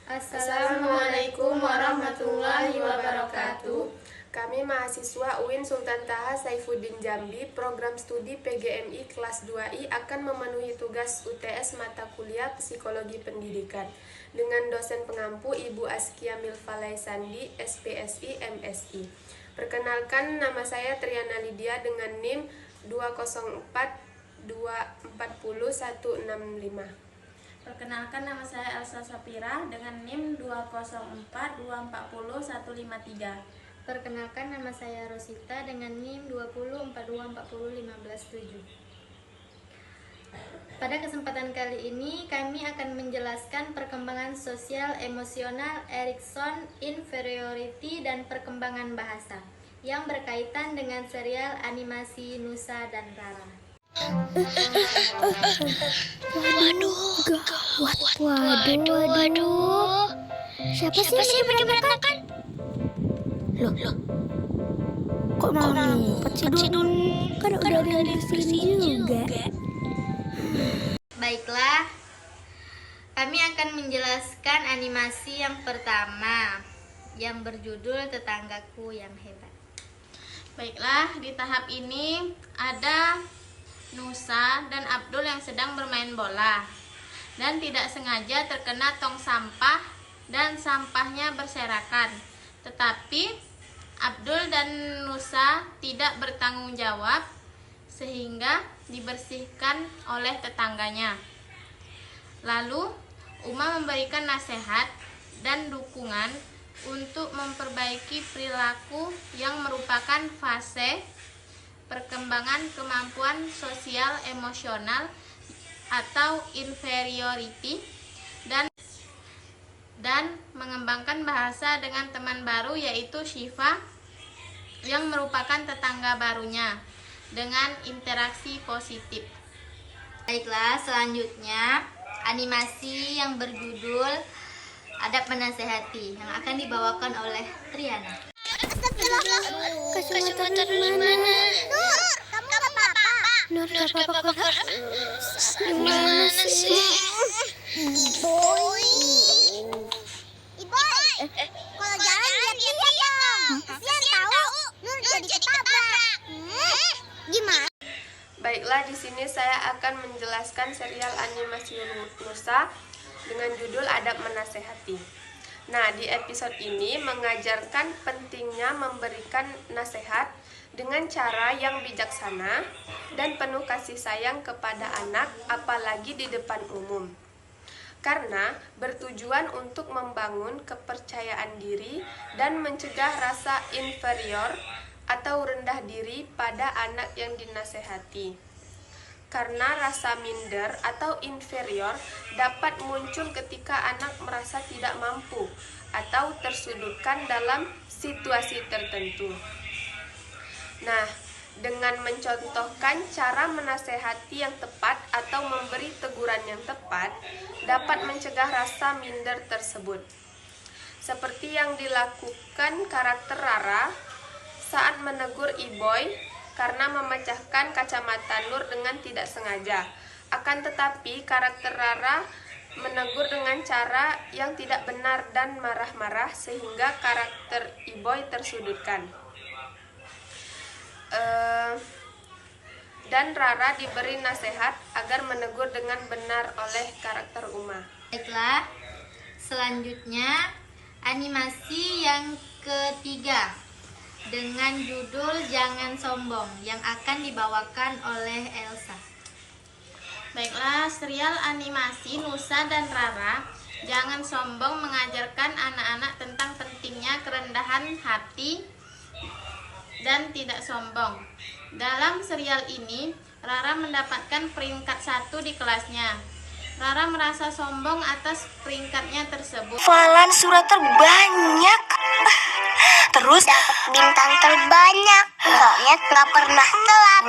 Assalamualaikum warahmatullahi wabarakatuh. Kami mahasiswa UIN Sultan Taha Saifuddin Jambi, program studi PGMI kelas 2I akan memenuhi tugas UTS mata kuliah Psikologi Pendidikan dengan dosen pengampu Ibu Askia Milvalai Sandi, SPSI, MSI. Perkenalkan, nama saya Triana Lydia dengan NIM 204240165. Perkenalkan, nama saya Elsa Sapira dengan NIM 204240153. Perkenalkan, nama saya Rosita dengan NIM 204240157. Pada kesempatan kali ini kami akan menjelaskan perkembangan sosial emosional Erikson, inferiority, dan perkembangan bahasa yang berkaitan dengan serial animasi Nusa dan Rara. Waduh. Siapa sih yang berantakan? Loh. Kok mau ngumpet sih, Dun? Kan udah ada yang bersihin juga. Baiklah, kami akan menjelaskan animasi yang pertama yang berjudul Tetanggaku yang Hebat. Baiklah, di tahap ini ada Nusa dan Abdul yang sedang bermain bola dan tidak sengaja terkena tong sampah dan sampahnya berserakan. Tetapi Abdul dan Nusa tidak bertanggung jawab sehingga dibersihkan oleh tetangganya. Lalu Uma memberikan nasihat dan dukungan untuk memperbaiki perilaku yang merupakan fase perkembangan kemampuan sosial emosional atau inferiority dan mengembangkan bahasa dengan teman baru yaitu Syifa yang merupakan tetangga barunya dengan interaksi positif. Baiklah, selanjutnya animasi yang berjudul Adab Menasehati yang akan dibawakan oleh Triana. Kasih motor dari mana? Kamu gak apa-apa? Nur, gak apa-apa. Gimana sih? Iboy. Kalau jalan lihat-lihat dong. Kasian tahu. Nur jadi ketabrak. Gimana? Baiklah, di sini saya akan menjelaskan serial animasi Nusa dengan judul Adab Menasehati. Nah, di episode ini mengajarkan pentingnya memberikan nasihat dengan cara yang bijaksana dan penuh kasih sayang kepada anak, apalagi di depan umum. Karena bertujuan untuk membangun kepercayaan diri dan mencegah rasa inferior atau rendah diri pada anak yang dinasehati. Karena rasa minder atau inferior dapat muncul ketika anak merasa tidak mampu atau tersudutkan dalam situasi tertentu. Nah, dengan mencontohkan cara menasehati yang tepat atau memberi teguran yang tepat, dapat mencegah rasa minder tersebut. Seperti yang dilakukan karakter Rara saat menegur Iboy karena memecahkan kacamata Nur dengan tidak sengaja. Akan tetapi karakter Rara menegur dengan cara yang tidak benar dan marah-marah sehingga karakter Iboy tersudutkan. Dan Rara diberi nasihat agar menegur dengan benar oleh karakter Uma. Baiklah, selanjutnya animasi yang ketiga dengan judul Jangan Sombong yang akan dibawakan oleh Elsa. Baiklah, serial animasi Nusa dan Rara Jangan Sombong mengajarkan anak-anak tentang pentingnya kerendahan hati dan tidak sombong. Dalam serial ini, Rara mendapatkan peringkat 1 di kelasnya. Rara merasa sombong atas peringkatnya tersebut. Hafalan surat terbanyak. Terus dapat bintang terbanyak. Soalnya nggak pernah telat.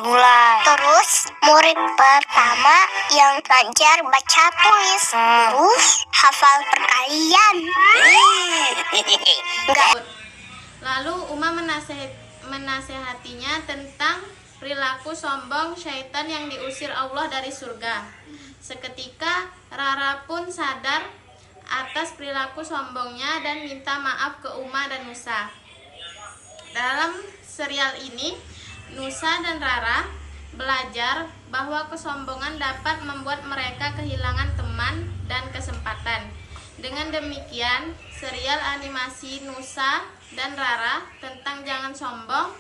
Mulai. Terus murid pertama yang belajar baca tulis. Terus hafal perkalian. Enggak. Lalu Uma menasehatinya tentang perilaku sombong syaitan yang diusir Allah dari surga. Seketika Rara pun sadar atas perilaku sombongnya dan minta maaf ke Uma dan Nusa. Dalam serial ini, Nusa dan Rara belajar bahwa kesombongan dapat membuat mereka kehilangan teman dan kesempatan. Dengan demikian, serial animasi Nusa dan Rara tentang jangan sombong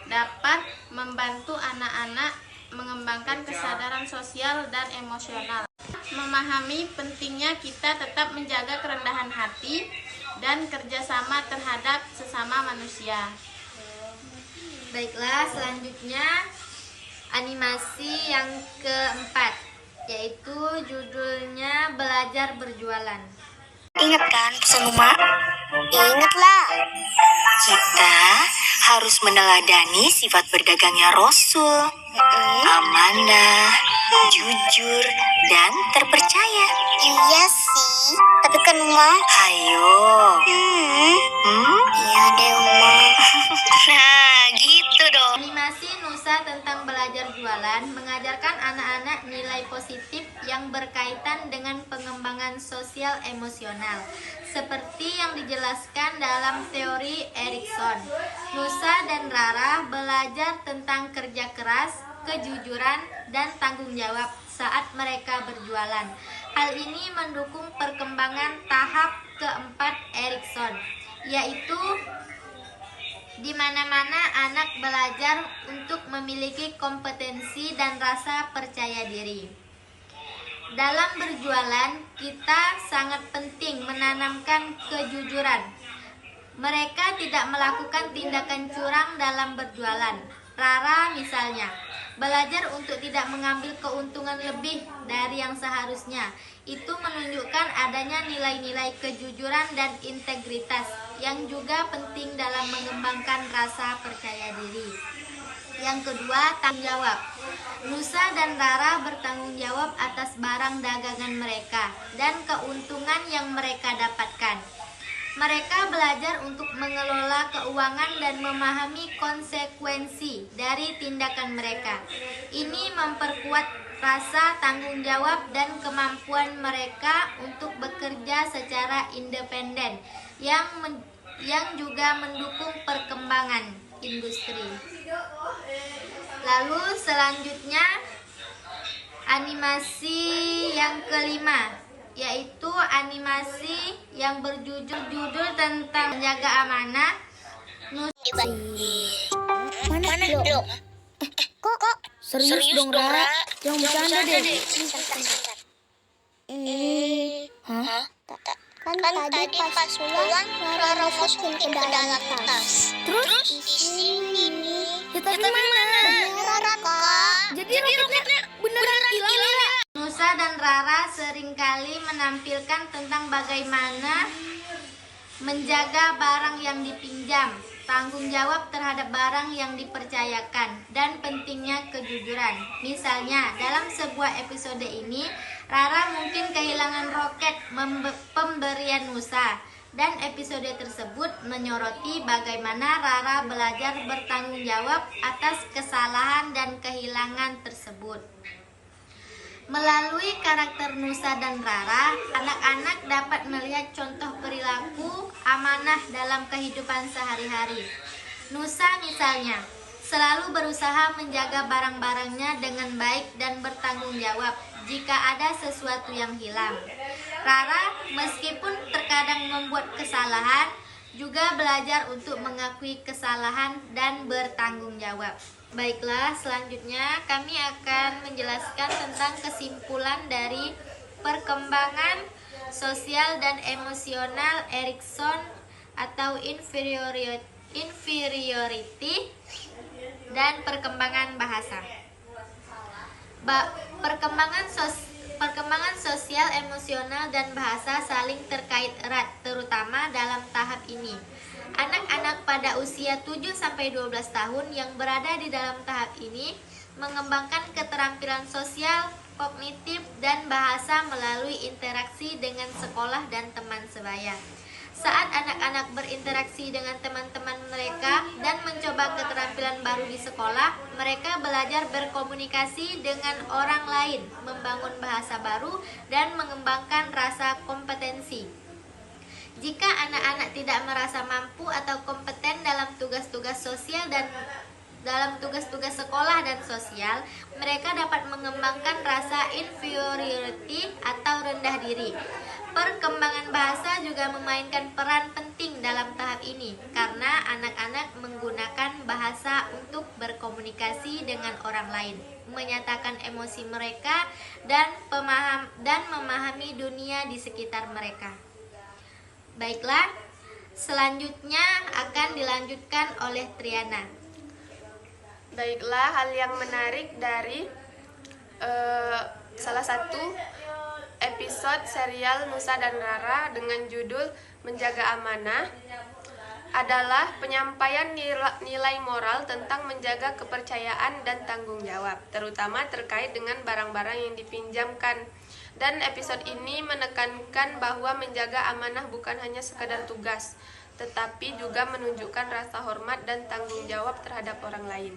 dapat membantu anak-anak mengembangkan kesadaran sosial dan emosional. Memahami pentingnya kita tetap menjaga kerendahan hati dan kerjasama terhadap sesama manusia. Baiklah, selanjutnya animasi yang keempat, yaitu judulnya Belajar Berjualan. Ingat kan pesan Uma? Ingatlah. Kita harus meneladani sifat berdagangnya Rasul. Amanah, jujur, dan terpercaya. Iya sih, tapi kan Uma. Hayo. Iya deh Uma. Nah, gitu dong. Animasi Nusa tentang belajar jualan mengajarkan anak-anak nilai positif yang berkaitan dengan pengembangan sosial emosional, seperti yang dijelaskan dalam teori Erikson. Nusa dan Rara belajar tentang kerja keras, kejujuran, dan tanggung jawab saat mereka berjualan. Hal ini mendukung perkembangan tahap keempat Erikson, yaitu di mana-mana anak belajar untuk memiliki kompetensi dan rasa percaya diri. Dalam berjualan, kita sangat penting menanamkan kejujuran. Mereka tidak melakukan tindakan curang dalam berjualan. Rara misalnya, belajar untuk tidak mengambil keuntungan lebih dari yang seharusnya. Itu menunjukkan adanya nilai-nilai kejujuran dan integritas yang juga penting dalam mengembangkan rasa percaya diri. Yang kedua, tanggung jawab. Nusa dan Rara bertanggung jawab atas barang dagangan mereka dan keuntungan yang mereka dapatkan. Mereka belajar untuk mengelola keuangan dan memahami konsekuensi dari tindakan mereka. Ini memperkuat rasa tanggung jawab dan kemampuan mereka untuk bekerja secara independen yang juga mendukung perkembangan industri. Lalu selanjutnya animasi yang kelima, yaitu animasi yang berjudul tentang menjaga amanah. Mana dong? Kok serius dong, Ra? Jangan bercanda deh. Hah? Kan tadi pas pulang Rara masukin ke dalam tas. Terus? Di sini nih. Ya tapi mana? Beneran, Kak. Jadi roketnya beneran hilang ya? Nusa dan Rara seringkali menampilkan tentang bagaimana menjaga barang yang dipinjam, tanggung jawab terhadap barang yang dipercayakan, dan pentingnya kejujuran. Misalnya, dalam sebuah episode ini, Rara mungkin kehilangan roket pemberian Nusa, dan episode tersebut menyoroti bagaimana Rara belajar bertanggung jawab atas kesalahan dan kehilangan tersebut. Melalui karakter Nusa dan Rara, anak-anak dapat melihat contoh perilaku amanah dalam kehidupan sehari-hari. Nusa misalnya, selalu berusaha menjaga barang-barangnya dengan baik dan bertanggung jawab jika ada sesuatu yang hilang. Rara, meskipun terkadang membuat kesalahan, juga belajar untuk mengakui kesalahan dan bertanggung jawab. Baiklah, selanjutnya kami akan menjelaskan tentang kesimpulan dari perkembangan sosial dan emosional Erikson atau inferiority dan perkembangan bahasa. Perkembangan sosial, emosional, dan bahasa saling terkait erat, terutama dalam tahap ini. Anak-anak pada usia 7-12 tahun yang berada di dalam tahap ini mengembangkan keterampilan sosial, kognitif, dan bahasa melalui interaksi dengan sekolah dan teman sebaya. Saat anak-anak berinteraksi dengan teman-teman mereka dan mencoba keterampilan baru di sekolah, mereka belajar berkomunikasi dengan orang lain, membangun bahasa baru, dan mengembangkan rasa kompetensi. Jika anak-anak tidak merasa mampu atau kompeten dalam tugas-tugas sosial dan dalam tugas-tugas sekolah dan sosial, mereka dapat mengembangkan rasa inferiority atau rendah diri. Perkembangan bahasa juga memainkan peran penting dalam tahap ini karena anak-anak menggunakan bahasa untuk berkomunikasi dengan orang lain, menyatakan emosi mereka dan memahami dunia di sekitar mereka. Baiklah, selanjutnya akan dilanjutkan oleh Triana. Baiklah, hal yang menarik dari salah satu episode serial Nusa dan Rara dengan judul Menjaga Amanah adalah penyampaian nilai moral tentang menjaga kepercayaan dan tanggung jawab, terutama terkait dengan barang-barang yang dipinjamkan. Dan episode ini menekankan bahwa menjaga amanah bukan hanya sekadar tugas, tetapi juga menunjukkan rasa hormat dan tanggung jawab terhadap orang lain.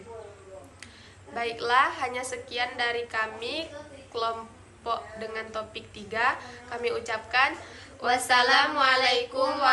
Baiklah, hanya sekian dari kami, kelompok dengan topik 3. Kami ucapkan wassalamualaikum warahmatullahi